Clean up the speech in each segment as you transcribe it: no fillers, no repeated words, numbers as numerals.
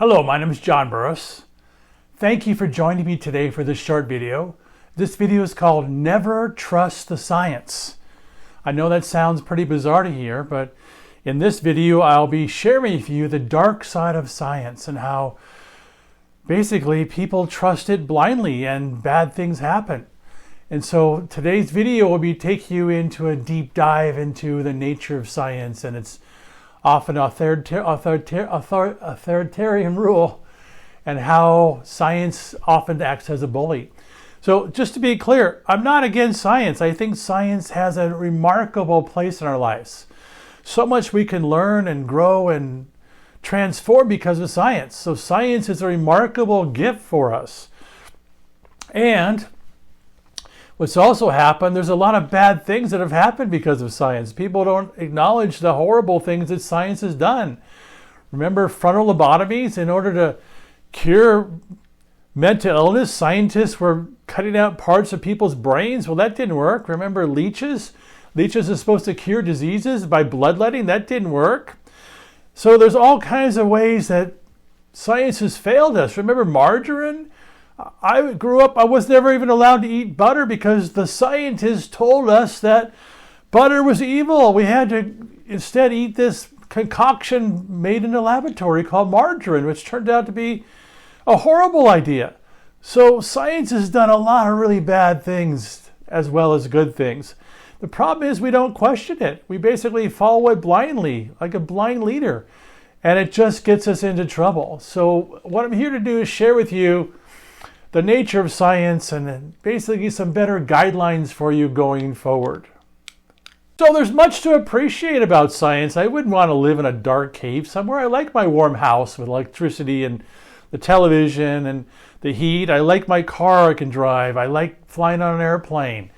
Hello, my name is John Burris. Thank you for joining me today for this short video. This video is called Never Trust the Science. I know that sounds pretty bizarre to hear, but in this video I'll be sharing with you the dark side of science and how basically people trust it blindly and bad things happen. And so today's video will be taking you into a deep dive into the nature of science and its often authoritarian rule, and how science often acts as a bully. So just to be clear, I'm not against science. I think science has a remarkable place in our lives. So much we can learn and grow and transform because of science. So science is a remarkable gift for us. And what's also happened, there's a lot of bad things that have happened because of science. People don't acknowledge the horrible things that science has done. Remember frontal lobotomies? In order to cure mental illness, scientists were cutting out parts of people's brains. Well, that didn't work. Remember leeches? Leeches are supposed to cure diseases by bloodletting. That didn't work. So there's all kinds of ways that science has failed us. Remember margarine? I grew up, I was never even allowed to eat butter because the scientists told us that butter was evil. We had to instead eat this concoction made in a laboratory called margarine, which turned out to be a horrible idea. So science has done a lot of really bad things as well as good things. The problem is we don't question it. We basically follow it blindly, like a blind leader, and it just gets us into trouble. So what I'm here to do is share with you the nature of science and basically some better guidelines for you going forward. So there's much to appreciate about science. I wouldn't want to live in a dark cave somewhere. I like my warm house with electricity and the television and the heat. I like my car I can drive. I like flying on an airplane.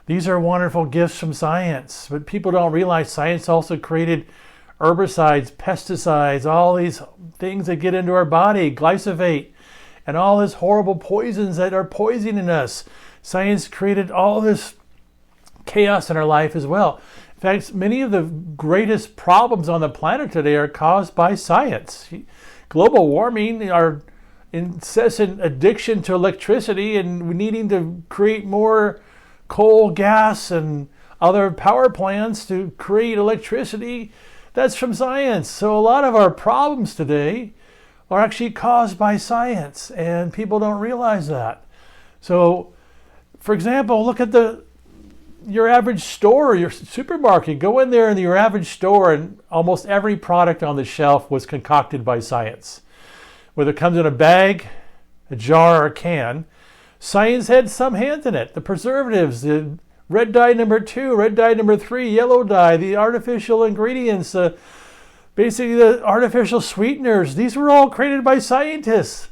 These are wonderful gifts from science, but people don't realize science also created herbicides, pesticides, all these things that get into our body, glyphosate, and all this horrible poisons that are poisoning us. Science created all this chaos in our life as well. In fact, many of the greatest problems on the planet today are caused by science. Global warming, our incessant addiction to electricity, and needing to create more coal, gas, and other power plants to create electricity, that's from science. So a lot of our problems today are actually caused by science, and people don't realize that. So, for example, look at your average store, your supermarket. Go in there in your average store, and almost every product on the shelf was concocted by science. Whether it comes in a bag, a jar, or a can, science had some hand in it. The preservatives, the red dye number 2, red dye number 3, yellow dye, the artificial ingredients, basically the artificial sweeteners, these were all created by scientists.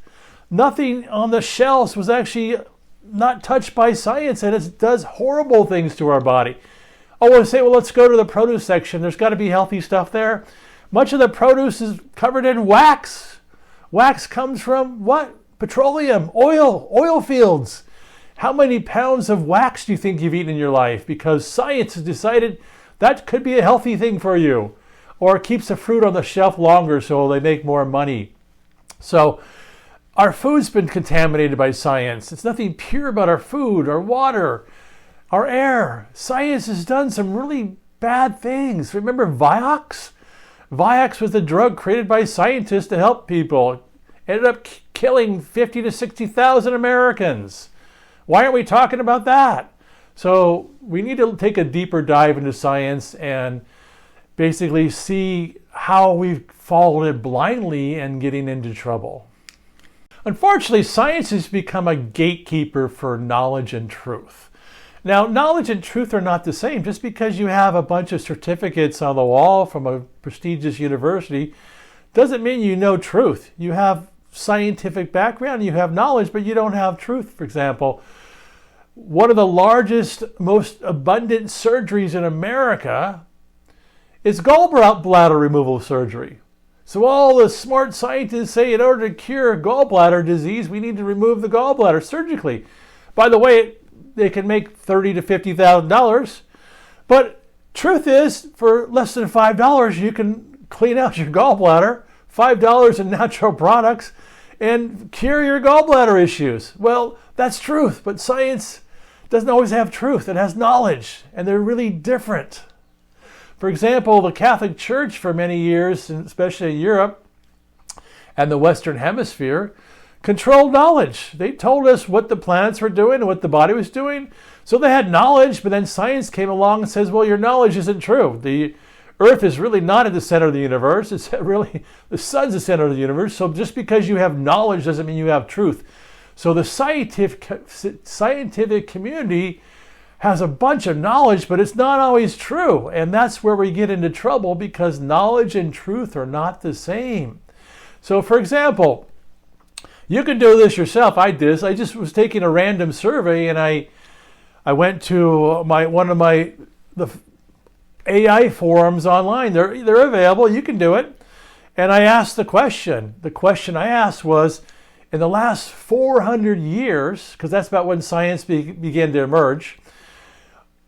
Nothing on the shelves was actually not touched by science, and it does horrible things to our body. Oh, we'll say, well, let's go to the produce section. There's got to be healthy stuff there. Much of the produce is covered in wax. Wax comes from what? Petroleum, oil fields. How many pounds of wax do you think you've eaten in your life? Because science has decided that could be a healthy thing for you. Or it keeps the fruit on the shelf longer so they make more money. So our food's been contaminated by science. It's nothing pure about our food, our water, our air. Science has done some really bad things. Remember Vioxx? Vioxx was a drug created by scientists to help people. Ended up killing 50 to 60,000 Americans. Why aren't we talking about that? So we need to take a deeper dive into science and basically see how we've followed it blindly and getting into trouble. Unfortunately, science has become a gatekeeper for knowledge and truth. Now, knowledge and truth are not the same. Just because you have a bunch of certificates on the wall from a prestigious university doesn't mean you know truth. You have scientific background, you have knowledge, but you don't have truth. For example, one of the largest, most abundant surgeries in America is gallbladder removal surgery. So all the smart scientists say in order to cure gallbladder disease, we need to remove the gallbladder surgically. By the way, they can make $30,000 to $50,000, but truth is, for less than $5, you can clean out your gallbladder $5 in natural products and cure your gallbladder issues. Well, that's truth, but science doesn't always have truth. It has knowledge, and they're really different. For example, the Catholic Church for many years, especially in Europe and the Western Hemisphere, controlled knowledge. They told us what the planets were doing and what the body was doing. So they had knowledge, but then science came along and says, well, your knowledge isn't true. The Earth is really not at the center of the universe. It's really, the sun's the center of the universe. So just because you have knowledge doesn't mean you have truth. So the scientific community has a bunch of knowledge, but it's not always true. And that's where we get into trouble, because knowledge and truth are not the same. So for example, you can do this yourself. I did this. I just was taking a random survey, and I went to one of the AI forums online. They're available. You can do it. And I asked the question. The question I asked was, in the last 400 years, because that's about when science began to emerge,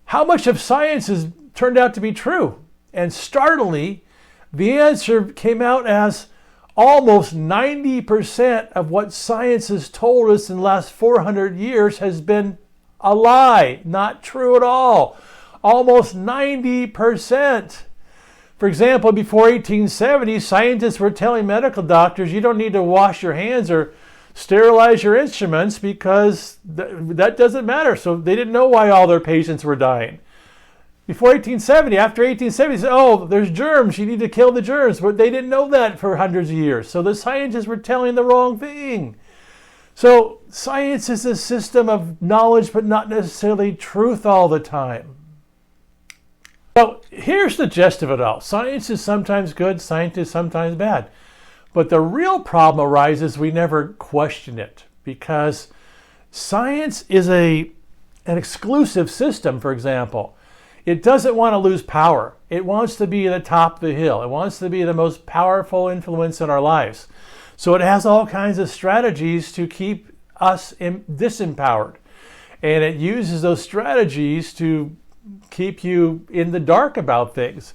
how much of science has turned out to be true? And startlingly, the answer came out as almost 90% of what science has told us in the last 400 years has been a lie, not true at all. Almost 90%. For example, before 1870, scientists were telling medical doctors, you don't need to wash your hands or sterilize your instruments because that doesn't matter. So they didn't know why all their patients were dying. Before 1870, after 1870, they said, oh, there's germs, you need to kill the germs. But they didn't know that for hundreds of years. So the scientists were telling the wrong thing. So science is a system of knowledge, but not necessarily truth all the time. So here's the gist of it all. Science is sometimes good, science is sometimes bad. But the real problem arises we never question it, because science is an exclusive system, for example. It doesn't want to lose power. It wants to be at the top of the hill. It wants to be the most powerful influence in our lives. So it has all kinds of strategies to keep us disempowered. And it uses those strategies to keep you in the dark about things.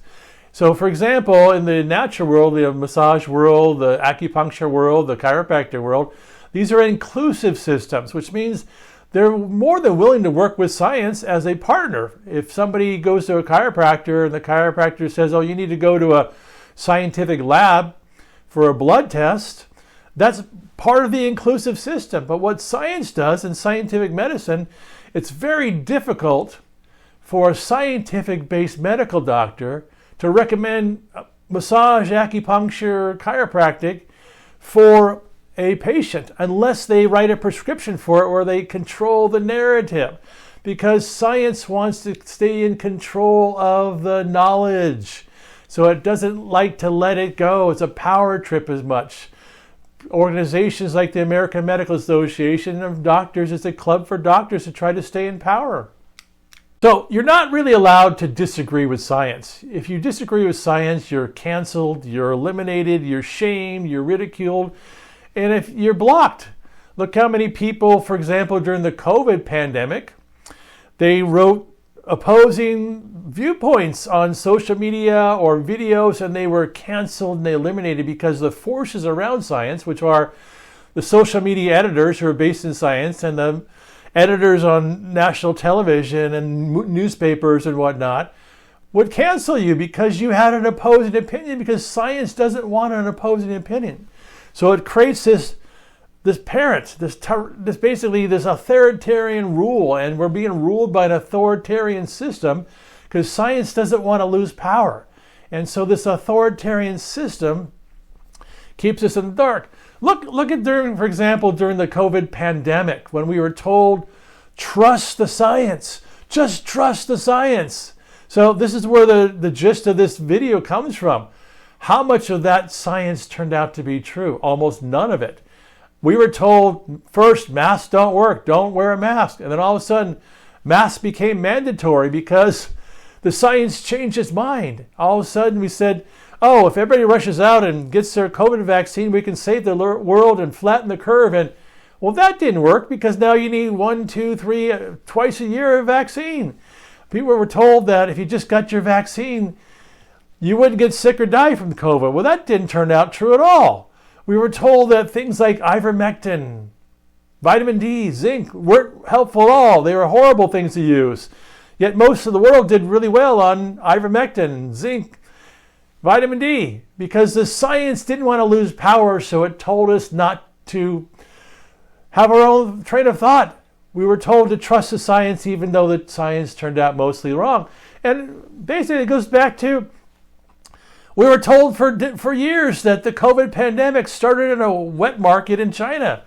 So for example, in the natural world, the massage world, the acupuncture world, the chiropractic world, these are inclusive systems, which means they're more than willing to work with science as a partner. If somebody goes to a chiropractor and the chiropractor says, oh, you need to go to a scientific lab for a blood test, that's part of the inclusive system. But what science does in scientific medicine, it's very difficult for a scientific-based medical doctor to recommend massage, acupuncture, chiropractic for a patient unless they write a prescription for it or they control the narrative, because science wants to stay in control of the knowledge. So it doesn't like to let it go. It's a power trip as much. Organizations like the American Medical Association of Doctors is a club for doctors to try to stay in power. So you're not really allowed to disagree with science. If you disagree with science, you're canceled, you're eliminated, you're shamed, you're ridiculed, and if you're blocked. Look how many people, for example, during the COVID pandemic, they wrote opposing viewpoints on social media or videos, and they were canceled and they eliminated because the forces around science, which are the social media editors who are based in science and the editors on national television and newspapers and whatnot, would cancel you because you had an opposing opinion, because science doesn't want an opposing opinion. So it creates this basically this authoritarian rule, and we're being ruled by an authoritarian system because science doesn't want to lose power. And so this authoritarian system keeps us in the dark. Look at for example, during the COVID pandemic, when we were told, trust the science, just trust the science. So this is where the gist of this video comes from. How much of that science turned out to be true? Almost none of it. We were told, first, masks don't work, don't wear a mask. And then all of a sudden, masks became mandatory because the science changed its mind. All of a sudden we said, oh, if everybody rushes out and gets their COVID vaccine, we can save the world and flatten the curve. And well, that didn't work because now you need 1, 2, 3, twice a year of vaccine. People were told that if you just got your vaccine, you wouldn't get sick or die from COVID. Well, that didn't turn out true at all. We were told that things like ivermectin, vitamin D, zinc weren't helpful at all. They were horrible things to use. Yet most of the world did really well on ivermectin, zinc, vitamin D, because the science didn't want to lose power, so it told us not to have our own train of thought. We were told to trust the science, even though the science turned out mostly wrong. And basically it goes back to, we were told for years that the COVID pandemic started in a wet market in China.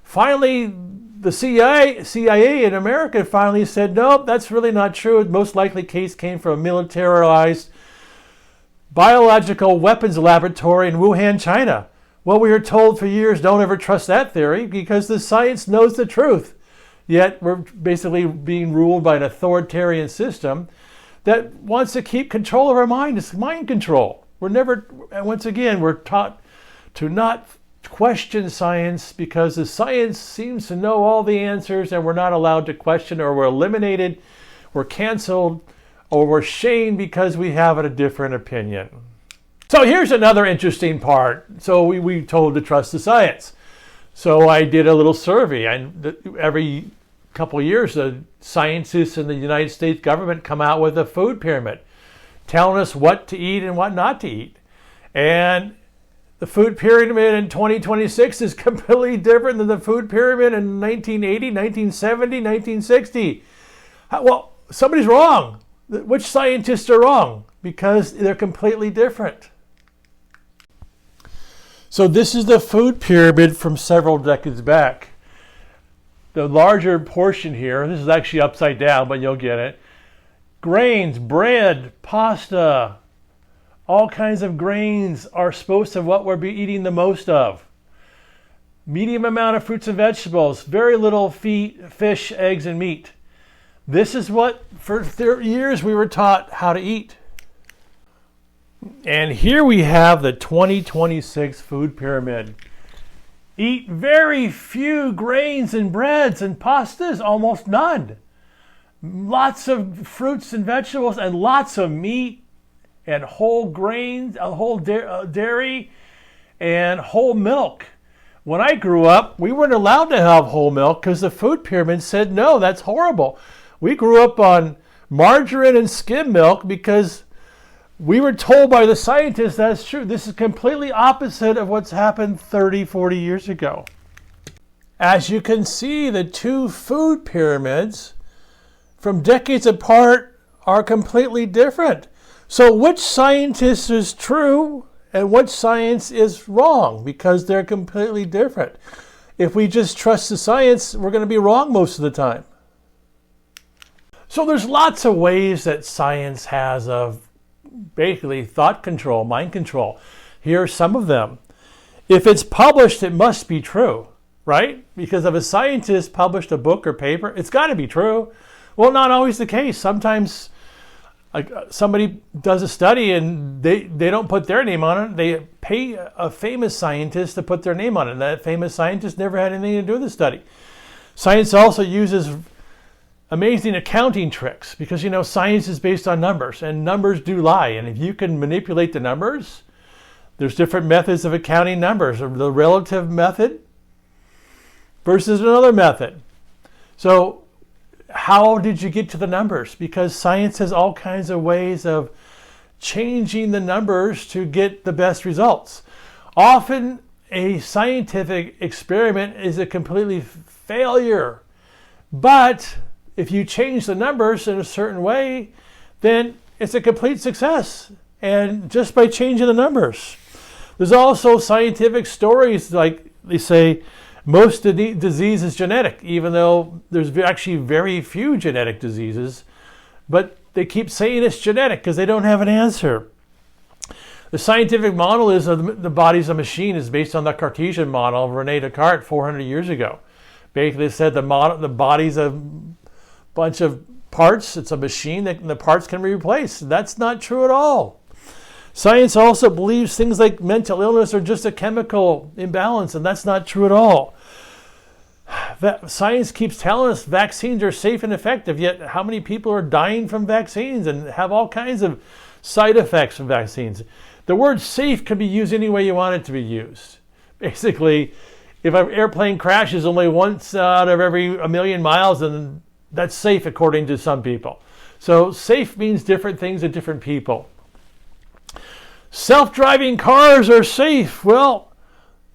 Finally, the CIA in America finally said, nope, that's really not true. The most likely case came from a militarized biological weapons laboratory in Wuhan, China. Well, we were told for years, don't ever trust that theory because the science knows the truth. Yet we're basically being ruled by an authoritarian system that wants to keep control of our mind. It's mind control. Once again, we're taught to not question science because the science seems to know all the answers and we're not allowed to question, or we're eliminated, we're canceled, or we're shamed because we have a different opinion. So here's another interesting part. So we told to trust the science. So I did a little survey. Every couple of years, the scientists in the United States government come out with a food pyramid, telling us what to eat and what not to eat. And the food pyramid in 2026 is completely different than the food pyramid in 1980, 1970, 1960. Well, somebody's wrong. Which scientists are wrong? Because they're completely different. So this is the food pyramid from several decades back. The larger portion here, this is actually upside down, but you'll get it. Grains, bread, pasta, all kinds of grains are supposed to what we're eating the most of. Medium amount of fruits and vegetables, very little fish, eggs, and meat. This is what for years we were taught how to eat. And here we have the 2026 food pyramid. Eat very few grains and breads and pastas, almost none. Lots of fruits and vegetables and lots of meat and whole grains, whole dairy and whole milk. When I grew up, we weren't allowed to have whole milk because the food pyramid said, no, that's horrible. We grew up on margarine and skim milk because we were told by the scientists that's true. This is completely opposite of what's happened 30, 40 years ago. As you can see, the two food pyramids from decades apart are completely different. So which scientist is true and which science is wrong? Because they're completely different. If we just trust the science, we're going to be wrong most of the time. So there's lots of ways that science has of basically thought control, mind control. Here are some of them. If it's published, it must be true, right? Because if a scientist published a book or paper, it's got to be true. Well, not always the case. Sometimes somebody does a study and they don't put their name on it. They pay a famous scientist to put their name on it. And that famous scientist never had anything to do with the study. Science also uses amazing accounting tricks because, science is based on numbers and numbers do lie. And if you can manipulate the numbers, there's different methods of accounting numbers. The relative method versus another method. So how did you get to the numbers? Because science has all kinds of ways of changing the numbers to get the best results. Often a scientific experiment is a completely failure. But if you change the numbers in a certain way, then it's a complete success. And just by changing the numbers. There's also scientific stories like they say most disease is genetic, even though there's actually very few genetic diseases. But they keep saying it's genetic because they don't have an answer. The scientific model is the body's a machine is based on the Cartesian model of René Descartes 400 years ago. Basically said the body's a bunch of parts. It's a machine that the parts can be replaced. That's not true at all. Science also believes things like mental illness are just a chemical imbalance, and that's not true at all. Science keeps telling us vaccines are safe and effective, yet how many people are dying from vaccines and have all kinds of side effects from vaccines. The word safe can be used any way you want it to be used. Basically, if an airplane crashes only once out of every 1,000,000 miles, then that's safe according to some people. So safe means different things to different people. Self-driving cars are safe. Well,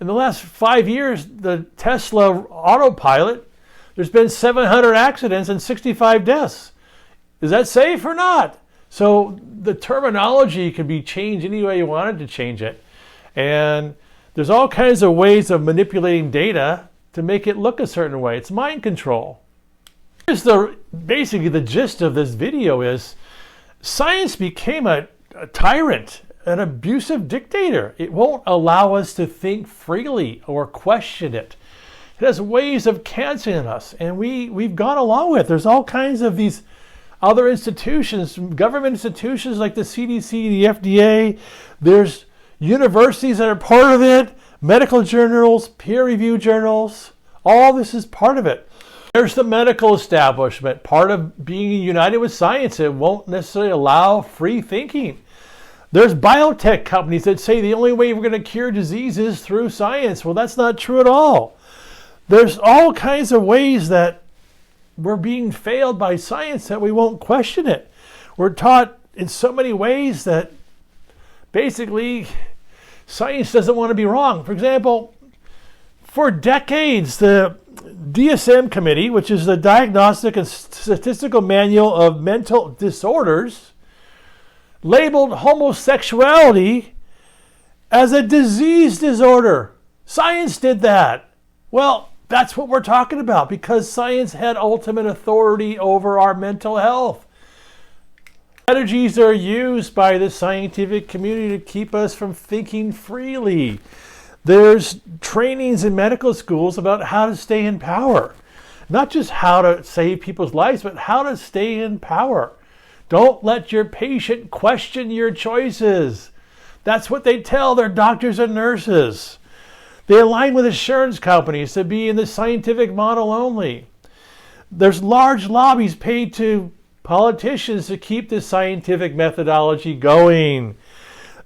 in the last 5 years, the Tesla autopilot, there's been 700 accidents and 65 deaths. Is that safe or not? So the terminology can be changed any way you wanted to change it. And there's all kinds of ways of manipulating data to make it look a certain way. It's mind control. Basically the gist of this video is science became a tyrant, an abusive dictator. It won't allow us to think freely or question it. It has ways of canceling us, and we've gone along with it. There's all kinds of these other institutions, government institutions like the CDC, the FDA. There's universities that are part of it, medical journals, peer-reviewed journals. All this is part of it. There's the medical establishment. Part of being united with science, it won't necessarily allow free thinking. There's biotech companies that say the only way we're going to cure disease is through science. Well, that's not true at all. There's all kinds of ways that we're being failed by science that we won't question it. We're taught in so many ways that basically science doesn't want to be wrong. For example, for decades, the DSM committee, which is the Diagnostic and Statistical Manual of Mental Disorders, labeled homosexuality as a disease disorder. Science did that. Well, that's what we're talking about, because science had ultimate authority over our mental health. Strategies are used by the scientific community to keep us from thinking freely. There's trainings in medical schools about how to stay in power. Not just how to save people's lives, but how to stay in power. Don't let your patient question your choices. That's what they tell their doctors and nurses. They align with insurance companies to be in the scientific model only. There's large lobbies paid to politicians to keep the scientific methodology going.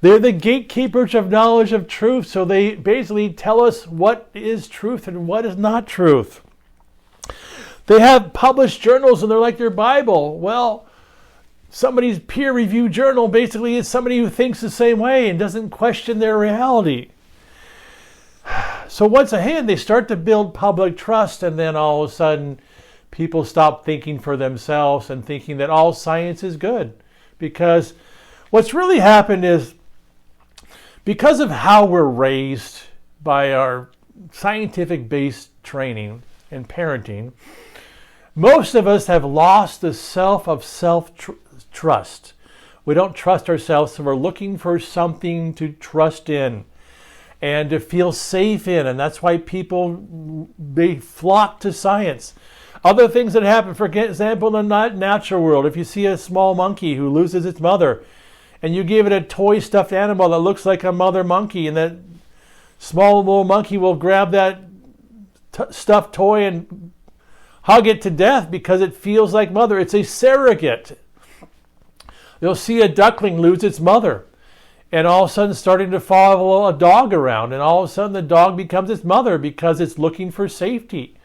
They're the gatekeepers of knowledge of truth, so they basically tell us what is truth and what is not truth. They have published journals and they're like their Bible. Well, somebody's peer-reviewed journal basically is somebody who thinks the same way and doesn't question their reality. So once again, they start to build public trust, and then all of a sudden people stop thinking for themselves and thinking that all science is good. Because what's really happened is, because of how we're raised by our scientific-based training and parenting, most of us have lost the self-trust. We don't trust ourselves, so we're looking for something to trust in and to feel safe in, and that's why they flock to science. Other things that happen, for example, in the natural world, if you see a small monkey who loses its mother, and you give it a toy stuffed animal that looks like a mother monkey, and that small little monkey will grab that stuffed toy and hug it to death because it feels like mother. It's a surrogate. You'll see a duckling lose its mother, and all of a sudden starting to follow a dog around, and all of a sudden the dog becomes its mother because it's looking for safety.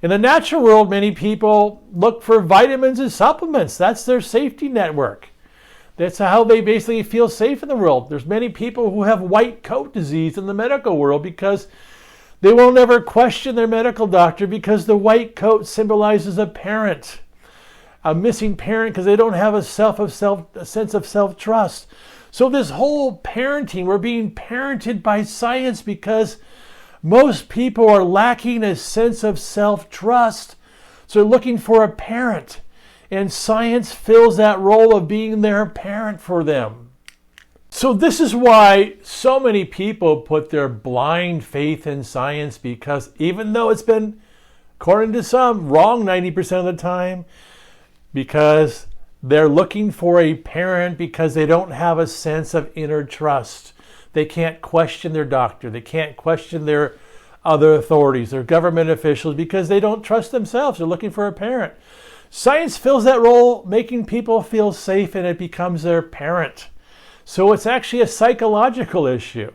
In the natural world, many people look for vitamins and supplements. That's their safety network. That's how they basically feel safe in the world. There's many people who have white coat disease in the medical world because they will never question their medical doctor, because the white coat symbolizes a parent, a missing parent, because they don't have a sense of self-trust. So this whole parenting, we're being parented by science because most people are lacking a sense of self-trust. So they're looking for a parent. And science fills that role of being their parent for them. So this is why so many people put their blind faith in science, because even though it's been, according to some, wrong 90% of the time, because they're looking for a parent because they don't have a sense of inner trust. They can't question their doctor. They can't question their other authorities, their government officials, because they don't trust themselves. They're looking for a parent. Science fills that role, making people feel safe, and it becomes their parent. So it's actually a psychological issue.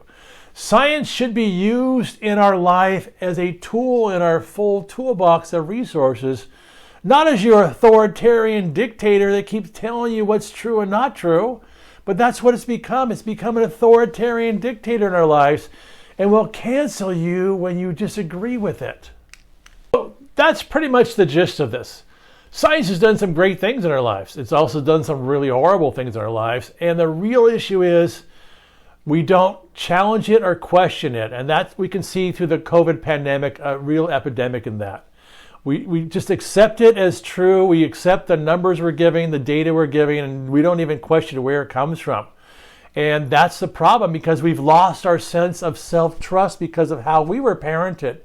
Science should be used in our life as a tool in our full toolbox of resources, not as your authoritarian dictator that keeps telling you what's true and not true, but that's what it's become. It's become an authoritarian dictator in our lives and will cancel you when you disagree with it. So that's pretty much the gist of this. Science has done some great things in our lives. It's also done some really horrible things in our lives. And the real issue is we don't challenge it or question it. And that we can see through the COVID pandemic, a real epidemic in that. We just accept it as true. We accept the numbers we're giving, the data we're giving, and we don't even question where it comes from. And that's the problem, because we've lost our sense of self-trust because of how we were parented.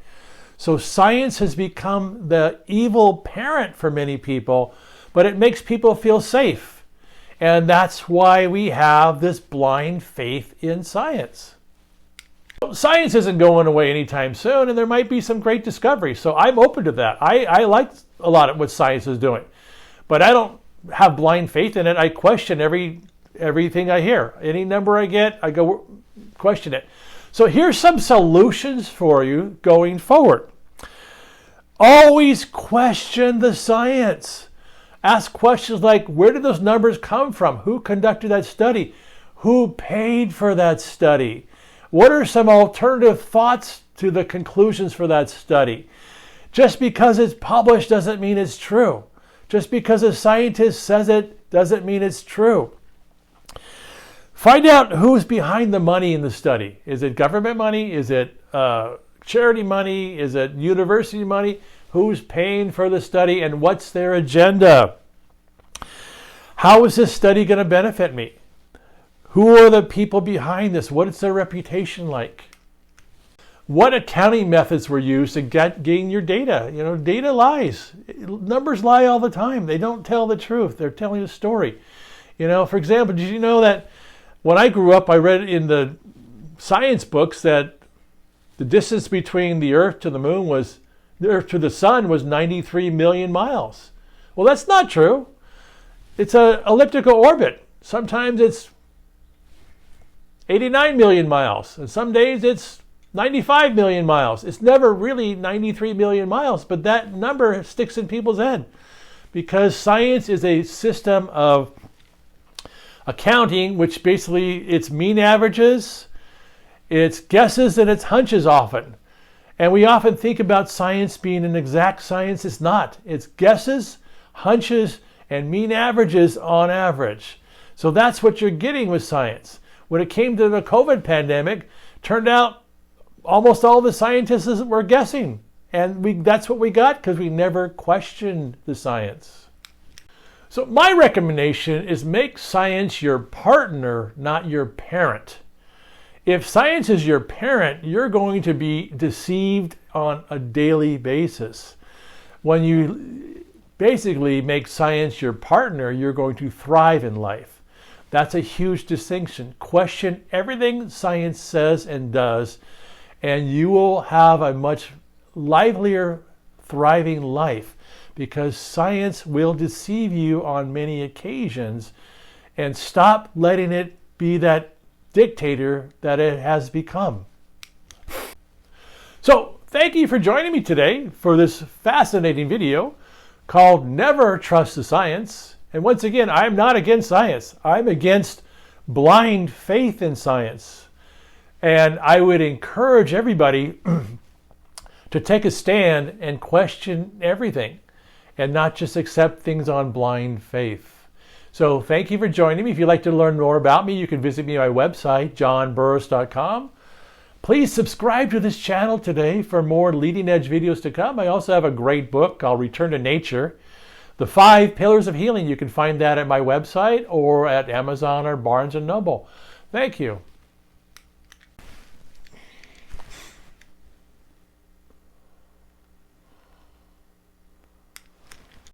So science has become the evil parent for many people, but it makes people feel safe. And that's why we have this blind faith in science. Science isn't going away anytime soon, and there might be some great discoveries. So I'm open to that. I like a lot of what science is doing, but I don't have blind faith in it. I question everything I hear. Any number I get, I go question it. So here's some solutions for you going forward. Always question the science. Ask questions like, where did those numbers come from? Who conducted that study? Who paid for that study? What are some alternative thoughts to the conclusions for that study? Just because it's published doesn't mean it's true. Just because a scientist says it doesn't mean it's true. Find out who's behind the money in the study. Is it government money? Is it charity money? Is it university money? Who's paying for the study and what's their agenda? How is this study going to benefit me? Who are the people behind this? What is their reputation like? What accounting methods were used to gain your data? You know, data lies. Numbers lie all the time. They don't tell the truth. They're telling a story. You know, for example, did you know that when I grew up, I read in the science books that the distance between the Earth to the moon was, the Earth to the sun was 93 million miles. Well, that's not true. It's an elliptical orbit. Sometimes it's 89 million miles, and some days it's 95 million miles. It's never really 93 million miles, but that number sticks in people's head because science is a system of accounting, which basically it's mean averages, it's guesses, and it's hunches often. And we often think about science being an exact science. It's not. It's guesses, hunches, and mean averages on average. So that's what you're getting with science. When it came to the COVID pandemic, turned out almost all the scientists were guessing. And that's what we got because we never questioned the science. So my recommendation is make science your partner, not your parent. If science is your parent, you're going to be deceived on a daily basis. When you basically make science your partner, you're going to thrive in life. That's a huge distinction. Question everything science says and does, and you will have a much livelier, thriving life because science will deceive you on many occasions, and stop letting it be that dictator that it has become. So, thank you for joining me today for this fascinating video called Never Trust the Science. And once again, I'm not against science. I'm against blind faith in science. And I would encourage everybody to take a stand and question everything and not just accept things on blind faith. So thank you for joining me. If you'd like to learn more about me, you can visit me on my website, johnburris.com. Please subscribe to this channel today for more leading edge videos to come. I also have a great book called Return to Nature, The 5 Pillars of Healing. You can find that at my website or at Amazon or Barnes & Noble. Thank you.